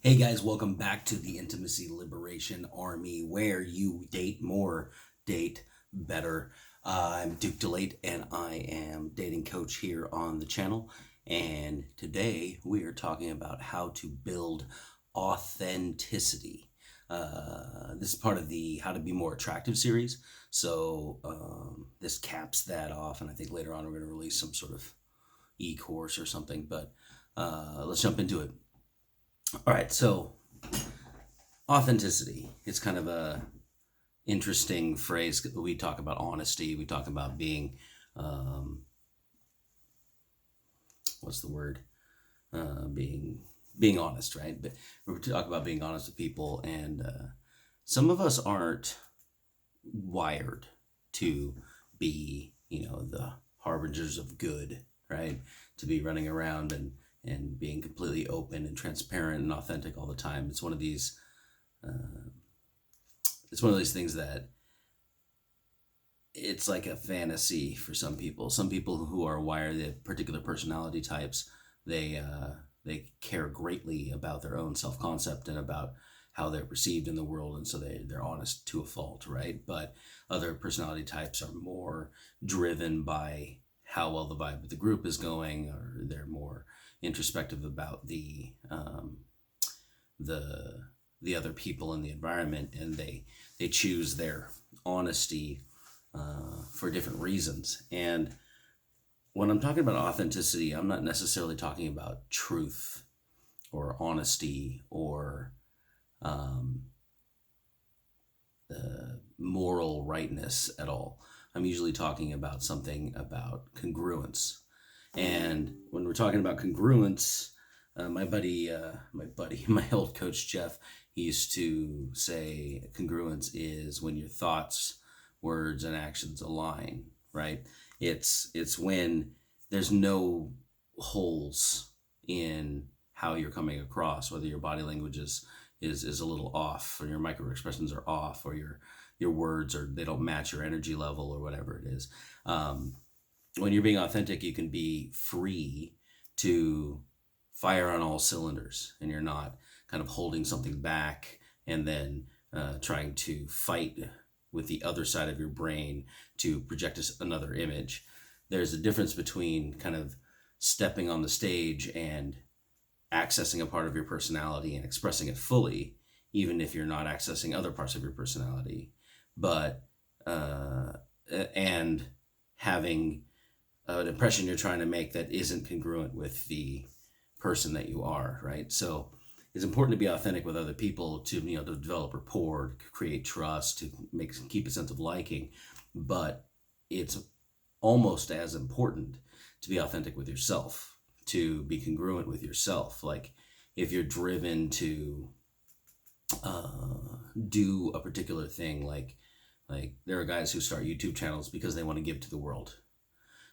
Hey guys, welcome back to the Intimacy Liberation Army, where you date more, date better. I'm Duke Delaet, and I am dating coach here on the channel. And today we are talking about how to build authenticity. This is part of the How to Be More Attractive series. So this caps that off, and I think later on we're going to release some sort of e-course or something. But let's jump into it. All right, so authenticity. It's kind of a interesting phrase. We talk about honesty. We talk about being, what's the word? Being honest, right? But we talk about being honest with people, and some of us aren't wired to be, the harbingers of good, right? To be running around and being completely open and transparent and authentic all the time. It's one of these things that it's like a fantasy for some people. Some people who are wired, they have particular personality types, they care greatly about their own self-concept and about how they're perceived in the world, and so they're honest to a fault, right? But other personality types are more driven by how well the vibe of the group is going, or they're more introspective about the other people in the environment, and they choose their honesty for different reasons. And when I'm talking about authenticity, I'm not necessarily talking about truth or honesty or moral rightness at all. I'm usually talking about something about congruence. And when we're talking about congruence, my old coach Jeff, he used to say congruence is when your thoughts, words, and actions align, right? It's when there's no holes in how you're coming across, whether your body language is a little off, or your micro expressions are off, or your words they don't match your energy level, or whatever it is. When you're being authentic, you can be free to fire on all cylinders, and you're not kind of holding something back and then trying to fight with the other side of your brain to project another image. There's a difference between kind of stepping on the stage and accessing a part of your personality and expressing it fully, even if you're not accessing other parts of your personality, but and having an impression you're trying to make that isn't congruent with the person that you are, right? So it's important to be authentic with other people, to to develop rapport, to create trust, to keep a sense of liking. But it's almost as important to be authentic with yourself, to be congruent with yourself. Like if you're driven to do a particular thing, like there are guys who start YouTube channels because they want to give to the world.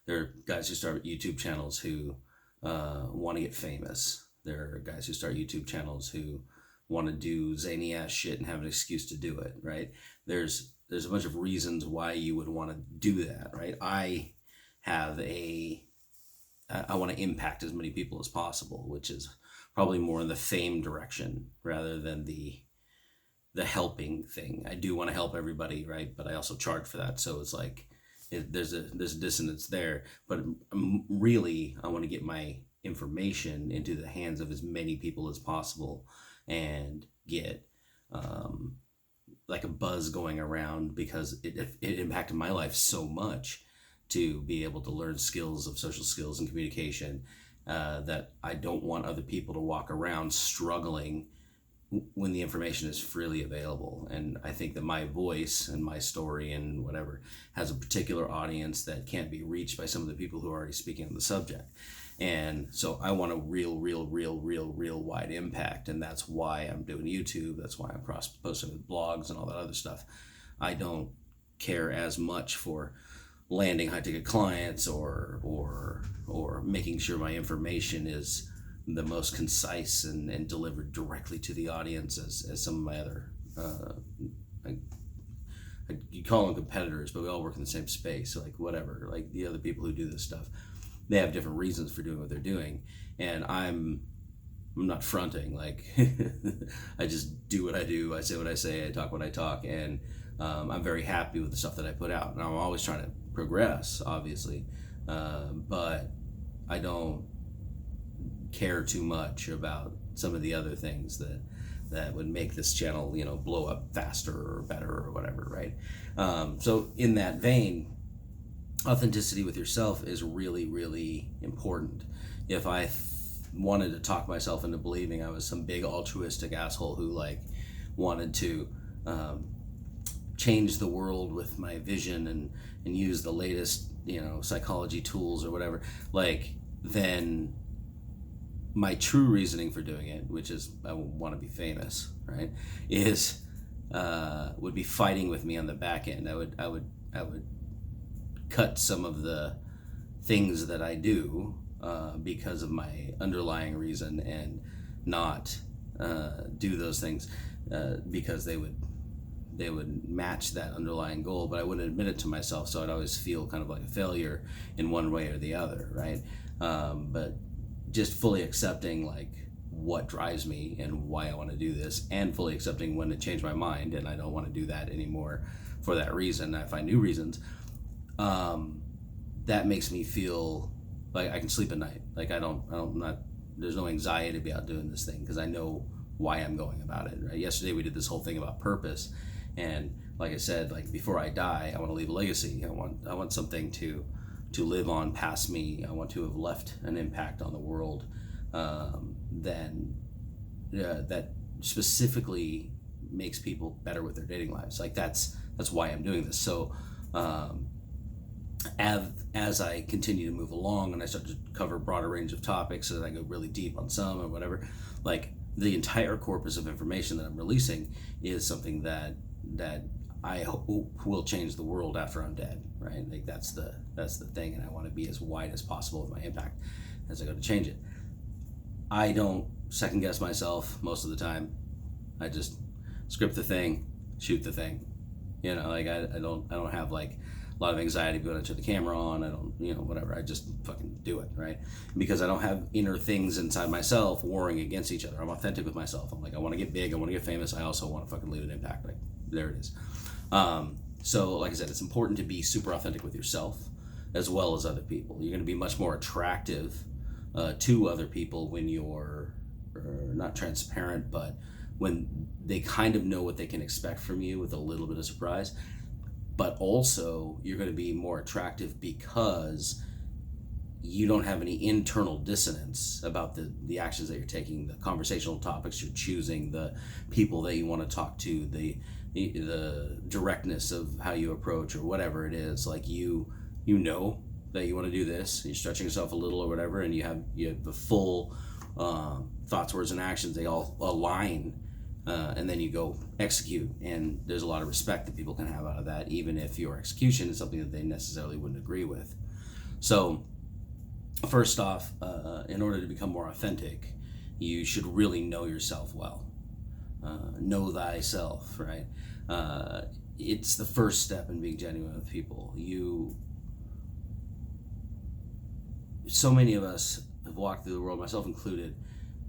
There are guys who start YouTube channels who want to get famous. There are guys who start YouTube channels who want to do zany ass shit and have an excuse to do it, right? There's a bunch of reasons why you would want to do that, right? I want to impact as many people as possible, which is probably more in the fame direction rather than the helping thing. I do want to help everybody, right? But I also charge for that, so it's like there's a dissonance there. But really, I want to get my information into the hands of as many people as possible and get like a buzz going around, because it impacted my life so much to be able to learn skills of social skills and communication that I don't want other people to walk around struggling when the information is freely available. And I think that my voice and my story and whatever has a particular audience that can't be reached by some of the people who are already speaking on the subject. And so I want a real wide impact, and that's why I'm doing YouTube. That's why I'm cross-posting with blogs and all that other stuff. I don't care as much for landing high-ticket clients or making sure my information is the most concise and delivered directly to the audience as some of my other you call them competitors, but we all work in the same space. So like whatever, like the other people who do this stuff, they have different reasons for doing what they're doing, and I'm I'm not fronting. Like, I just do what I do. I say what I say. I talk what I talk, and I'm very happy with the stuff that I put out. And I'm always trying to progress, obviously, but I don't care too much about some of the other things that would make this channel, blow up faster or better or whatever, right? So in that vein, authenticity with yourself is really, really important. If I wanted to talk myself into believing I was some big altruistic asshole who wanted to change the world with my vision and use the latest psychology tools or whatever, then my true reasoning for doing it, which is I want to be famous, right, is would be fighting with me on the back end. I would cut some of the things that I do because of my underlying reason, and not do those things because they would match that underlying goal, but I wouldn't admit it to myself, so I'd always feel kind of like a failure in one way or the other, right? But just fully accepting what drives me and why I want to do this, and fully accepting when to change my mind and I don't want to do that anymore for that reason. I find new reasons. That makes me feel like I can sleep at night. There's no anxiety about doing this thing because I know why I'm going about it, right? Yesterday we did this whole thing about purpose, and like I said, before I die, I want to leave a legacy. I want something to live on past me. I want to have left an impact on the world that specifically makes people better with their dating lives. That's why I'm doing this. So as I continue to move along and I start to cover a broader range of topics, so that I go really deep on some or whatever, the entire corpus of information that I'm releasing is something that I hope will change the world after I'm dead, right? That's the thing, and I want to be as wide as possible with my impact as I go to change it. I don't second guess myself most of the time. I just script the thing, shoot the thing. I don't have a lot of anxiety when I turn the camera on. I don't, whatever. I just fucking do it, right? Because I don't have inner things inside myself warring against each other. I'm authentic with myself. I'm I want to get big. I want to get famous. I also want to fucking leave an impact. There it is. So like I said, it's important to be super authentic with yourself as well as other people. You're going to be much more attractive to other people when you're not transparent, but when they kind of know what they can expect from you with a little bit of surprise. But also you're going to be more attractive because you don't have any internal dissonance about the actions that you're taking, the conversational topics you're choosing, the people that you want to talk to, the directness of how you approach or whatever it is. You know that you want to do this, you're stretching yourself a little or whatever, and you have the full thoughts, words, and actions, they all align, and then you go execute, and there's a lot of respect that people can have out of that, even if your execution is something that they necessarily wouldn't agree with. So first off, in order to become more authentic, you should really know yourself well. Know thyself, right? It's the first step in being genuine with people. So many of us have walked through the world, myself included,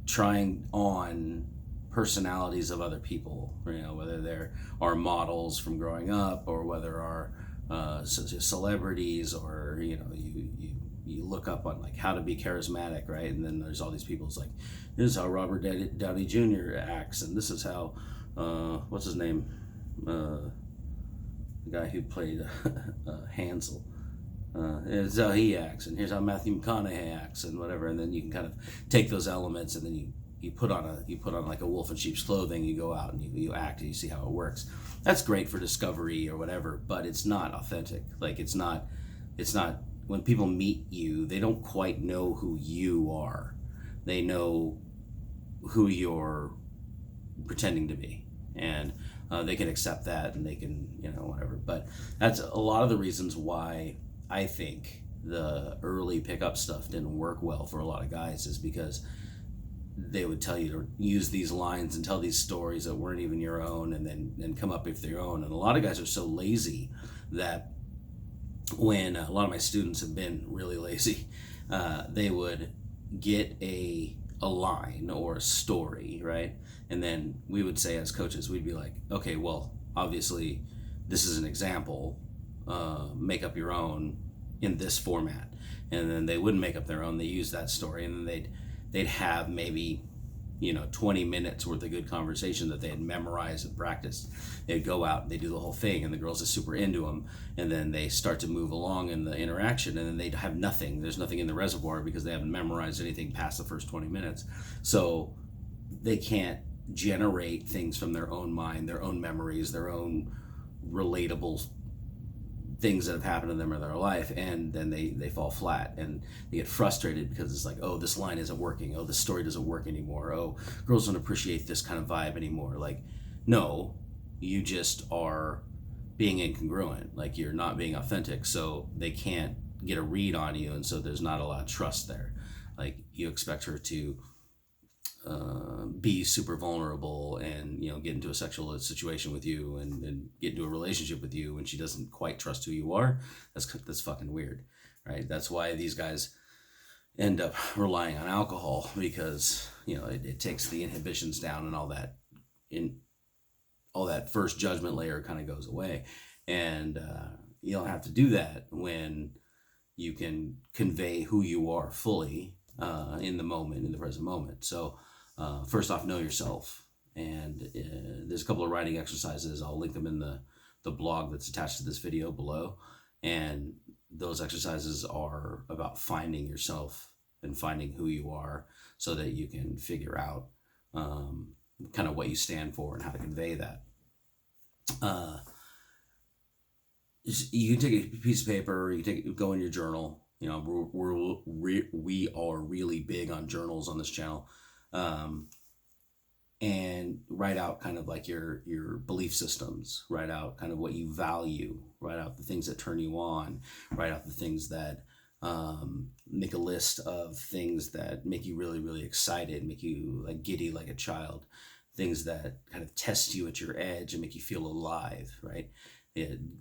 trying on personalities of other people, whether they're our models from growing up, or whether our celebrities, or you look up on how to be charismatic, right? And then there's all these people. It's this is how Robert Downey Jr. acts, and this is how what's his name, the guy who played Hansel. It's how he acts, and here's how Matthew McConaughey acts, and whatever. And then you can kind of take those elements, and then you put on a wolf in sheep's clothing. You go out and you act, and you see how it works. That's great for discovery or whatever, but it's not authentic. It's not. When people meet you, they don't quite know who you are. They know who you're pretending to be, and they can accept that, and they can whatever. But that's a lot of the reasons why I think the early pickup stuff didn't work well for a lot of guys, is because they would tell you to use these lines and tell these stories that weren't even your own, and then come up with their own. And a lot of guys are so lazy that when a lot of my students have been really lazy, they would get a a line or a story, right? And then we would say as coaches, we'd be like, okay, well, obviously this is an example, make up your own in this format. And then they wouldn't make up their own, they use that story, and then they'd have maybe 20 minutes worth of good conversation that they had memorized and practiced. They'd go out and they do the whole thing, and the girls are super into them, and then they start to move along in the interaction, and then they'd have nothing. There's nothing in the reservoir because they haven't memorized anything past the first 20 minutes. So they can't generate things from their own mind, their own memories, their own relatable things that have happened to them in their life, and then they fall flat and they get frustrated because it's like, oh, this line isn't working, oh, this story doesn't work anymore, oh, girls don't appreciate this kind of vibe anymore. Like, no, you just are being incongruent, like you're not being authentic, so they can't get a read on you, and so there's not a lot of trust there. Like, you expect her to be super vulnerable and get into a sexual situation with you and get into a relationship with you when she doesn't quite trust who you are. That's fucking weird, right? That's why these guys end up relying on alcohol, because it takes the inhibitions down, and all that first judgment layer kind of goes away, and you don't have to do that when you can convey who you are fully in the present moment. So first off, know yourself, and there's a couple of writing exercises. I'll link them in the blog that's attached to this video below, and those exercises are about finding yourself and finding who you are, so that you can figure out kind of what you stand for and how to convey that. You can take a piece of paper, you can go in your journal. We are really big on journals on this channel. And write out kind of like your belief systems, write out kind of what you value, write out the things that turn you on, write out the things that make a list of things that make you really, really excited, make you like giddy like a child, things that kind of test you at your edge and make you feel alive, right?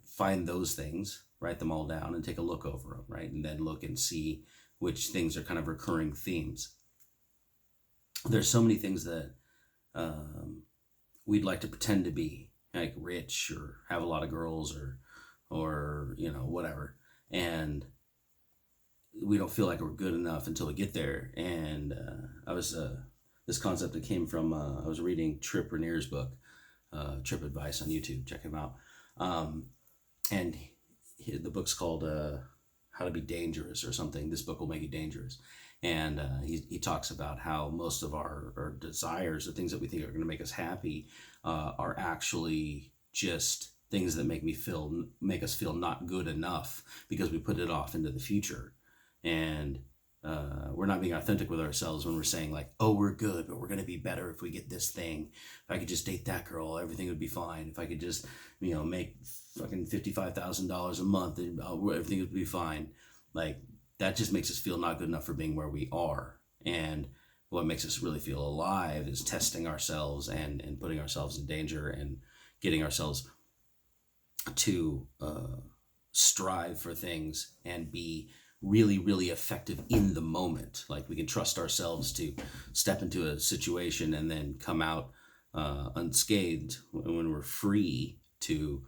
Find those things, write them all down, and take a look over them, right? And then look and see which things are kind of recurring themes. There's so many things that we'd like to pretend to be, like rich or have a lot of girls or whatever, and we don't feel like we're good enough until we get there. And this concept that came from I was reading Trip Renier's book, Trip Advice on YouTube. Check him out. And the book's called How to Be Dangerous or something. This book will make you dangerous. And he talks about how most of our desires, the things that we think are going to make us happy, are actually just things that make us feel not good enough, because we put it off into the future. And we're not being authentic with ourselves when we're saying like, oh, we're good, but we're going to be better if we get this thing. If I could just date that girl, everything would be fine. If I could just, make fucking $55,000 a month, everything would be fine. Like, that just makes us feel not good enough for being where we are. And what makes us really feel alive is testing ourselves and putting ourselves in danger and getting ourselves to strive for things and be really, really effective in the moment. Like, we can trust ourselves to step into a situation and then come out unscathed when we're free to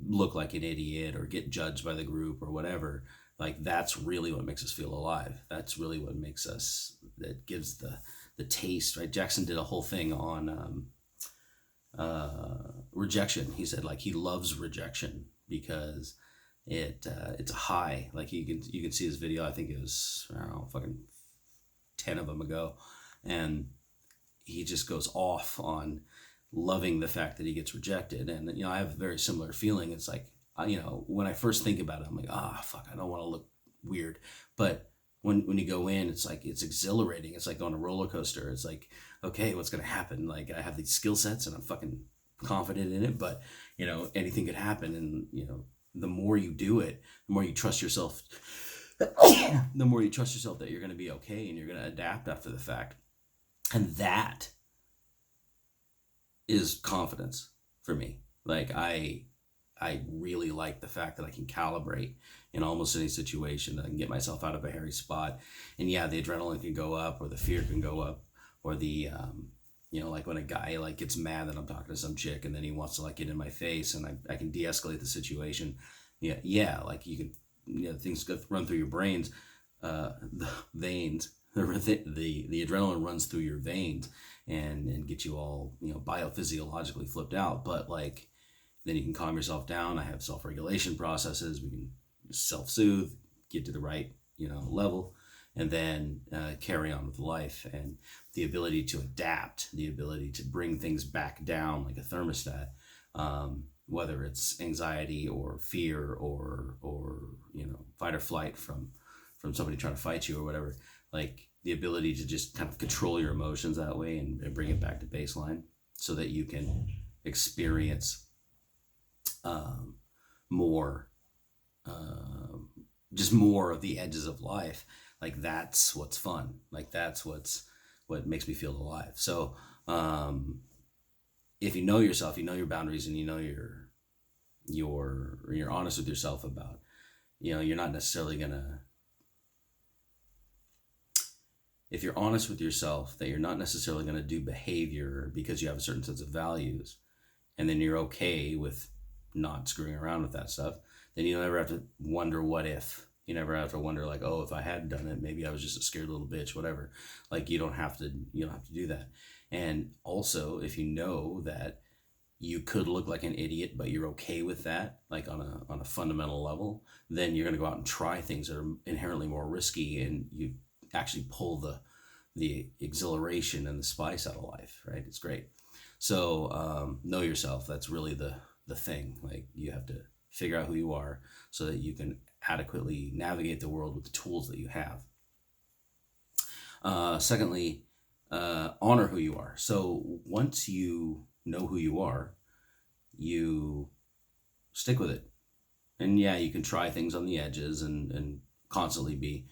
look like an idiot or get judged by the group or whatever. Like, that's really what makes us feel alive. That's really what makes us, that gives the taste, right? Jackson did a whole thing on rejection. He said like he loves rejection because it's a high. Like, you can see his video. I think it was, I don't know, fucking 10 of them ago, and he just goes off on loving the fact that he gets rejected. And I have a very similar feeling. It's like, when I first think about it, I'm like, fuck, I don't want to look weird. But when you go in, it's like, it's exhilarating. It's like on a roller coaster. It's like, okay, what's going to happen? Like, I have these skill sets and I'm fucking confident in it, but anything could happen. And, the more you do it, the more you trust yourself, the more you trust yourself that you're going to be okay and you're going to adapt after the fact. And that is confidence for me. Like, I really like the fact that I can calibrate in almost any situation, that I can get myself out of a hairy spot. And yeah, the adrenaline can go up or the fear can go up, or the like when a guy like gets mad that I'm talking to some chick and then he wants to like get in my face, and I can de-escalate the situation. Like you can, things go run through your brains, the veins, the adrenaline runs through your veins and get you all biophysiologically flipped out. But like then you can calm yourself down. I have self-regulation processes. We can self-soothe, get to the right level, and then carry on with life. And the ability to adapt, the ability to bring things back down like a thermostat, whether it's anxiety or fear or fight or flight from somebody trying to fight you or whatever, like the ability to just kind of control your emotions that way and bring it back to baseline so that you can experience more just more of the edges of life. Like that's what's fun. Like that's what makes me feel alive. So if you know yourself, you know your boundaries, and you know you're honest with yourself about, you're not necessarily gonna, if you're honest with yourself that you're not necessarily gonna do behavior because you have a certain sense of values, and then you're okay with not screwing around with that stuff, then you never have to wonder what if. You never have to wonder like, oh, if I had done it, maybe I was just a scared little bitch, whatever. Like you don't have to do that. And also, if you know that you could look like an idiot, but you're okay with that, like on a fundamental level, then you're going to go out and try things that are inherently more risky, and you actually pull the exhilaration and the spice out of life, right? It's great. So know yourself. That's really the thing. Like you have to figure out who you are so that you can adequately navigate the world with the tools that you have. Secondly, honor who you are. So once you know who you are, you stick with it. And yeah, you can try things on the edges and constantly be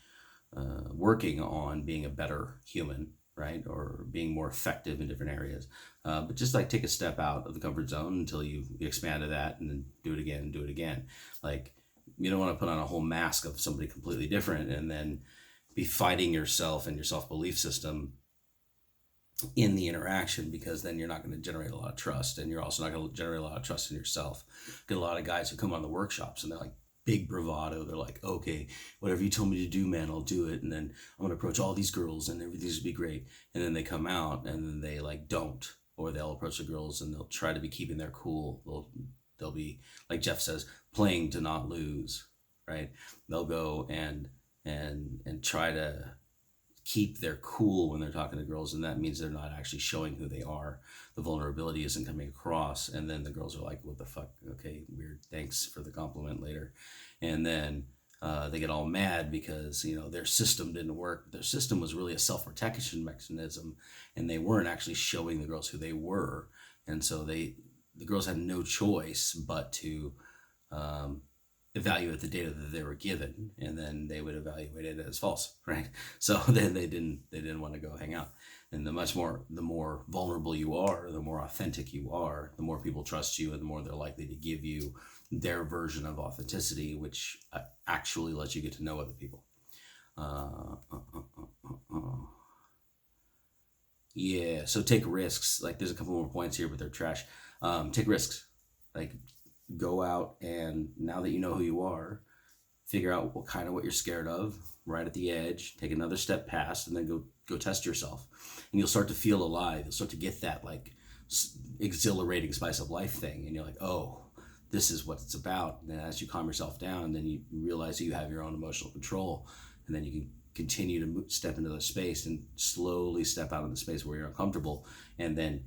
working on being a better human, right? Or being more effective in different areas. But just like take a step out of the comfort zone until you expand to that, and then do it again and do it again. Like you don't want to put on a whole mask of somebody completely different and then be fighting yourself and your self-belief system in the interaction, because then you're not going to generate a lot of trust, and you're also not going to generate a lot of trust in yourself. Get a lot of guys who come on the workshops and they're like big bravado. They're like, okay, whatever you told me to do, man, I'll do it. And then I'm going to approach all these girls and everything's going to be great. And then they come out and then they like don't, or they'll approach the girls and they'll try to be keeping their cool. They'll be, like Jeff says, playing to not lose, right? They'll go and try to keep their cool when they're talking to girls, and that means they're not actually showing who they are. The vulnerability isn't coming across, and then the girls are like, what the fuck? Okay, weird, thanks for the compliment later. And then they get all mad because their system didn't work. Their system was really a self-protection mechanism, and they weren't actually showing the girls who they were. And so the girls had no choice but to evaluate the data that they were given, and then they would evaluate it as false, right? So then they didn't want to go hang out. And the more vulnerable you are, the more authentic you are, the more people trust you, and the more they're likely to give you their version of authenticity, which actually lets you get to know other people. Yeah, so take risks. Like there's a couple more points here, but they're trash. Take risks. Like go out, and now that you know who you are, figure out what you're scared of right at the edge, take another step past, and then go test yourself. And you'll start to feel alive. You'll start to get that like exhilarating spice of life thing. And you're like, oh, this is what it's about. And then as you calm yourself down, then you realize that you have your own emotional control, and then you can continue to step into the space and slowly step out of the space where you're uncomfortable. And then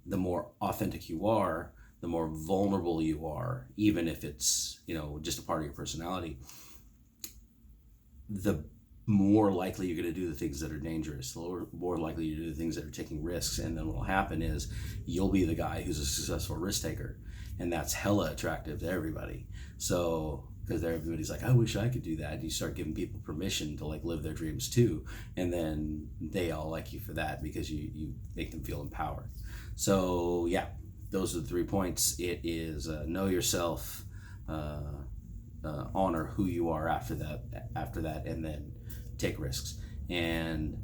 the more authentic you are, the more vulnerable you are, even if it's, just a part of your personality, the more likely you're going to do the things that are dangerous, the more likely you do the things that are taking risks. And then what will happen is you'll be the guy who's a successful risk taker. And that's hella attractive to everybody. So, because everybody's like, I wish I could do that. And you start giving people permission to like live their dreams too. And then they all like you for that because you make them feel empowered. So yeah, those are the 3 points. It is know yourself, honor who you are after that, and then take risks. And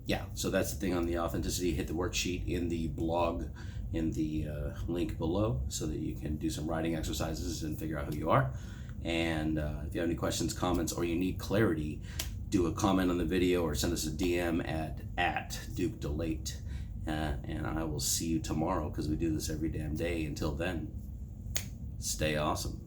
yeah, so that's the thing on the authenticity. Hit the worksheet in the blog in the link below so that you can do some writing exercises and figure out who you are. And if you have any questions, comments, or you need clarity, do a comment on the video or send us a DM at Duke Delaet. And I will see you tomorrow because we do this every damn day. Until then, stay awesome.